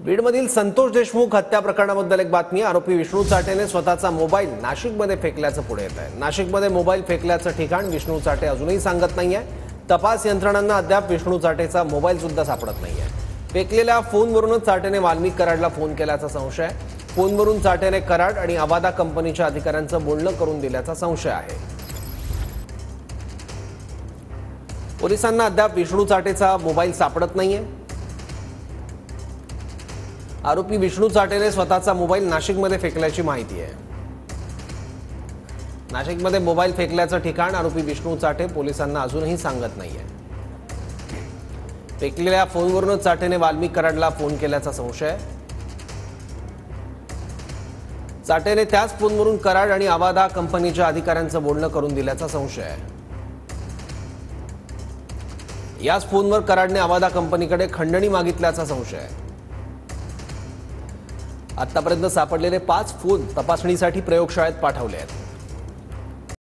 बीडमधील संतोष देशमुख हत्या प्रकरणाबद्दल एक बातमी। आरोपी विष्णू चाटेने स्वतःचा मोबाईल नाशिकमध्ये फेकल्याचं पुढे येत आहे। नाशिकमध्ये मोबाईल फेकल्याचं ठिकाण विष्णू चाटे अजूनही सांगत नाहीये। तपास यंत्रणांना अद्याप विष्णू चाटेचा मोबाईल सुद्धा सापडत नाहीये। फेकलेल्या फोनवरूनच चाटेने वाल्मिक कराडला फोन केल्याचा संशय आहे। फोनवरून चाटेने कराड आणि आवादा कंपनीच्या अधिकाऱ्यांचं बोलणं करून दिल्याचा संशय आहे। पोलिसांना अद्याप विष्णू चाटेचा मोबाईल सापडत नाहीये। आरोपी विष्णू चाटेने स्वतःचा मोबाईल नाशिकमध्ये फेकल्याची माहिती आहे। नाशिकमध्ये मोबाईल फेकल्याचं ठिकाण आरोपी विष्णू चाटे पोलिसांना अजूनही सांगत नाहीये। फेकलेल्या फोनवरूनच चाटेने वाल्मिक कराडला फोन केल्याचा संशय आहे। चाटेने त्याच फोनवरून कराड आणि आवादा कंपनीच्या अधिकाऱ्यांचं बोलणं करून दिल्याचा संशय आहे। याच फोनवर कराडने आवादा कंपनीकडे खंडणी मागितल्याचा संशय आहे। आतापर्यंत सापडलेले 5 फोन तपासणीसाठी प्रयोगशाळेत पाठवले आहेत।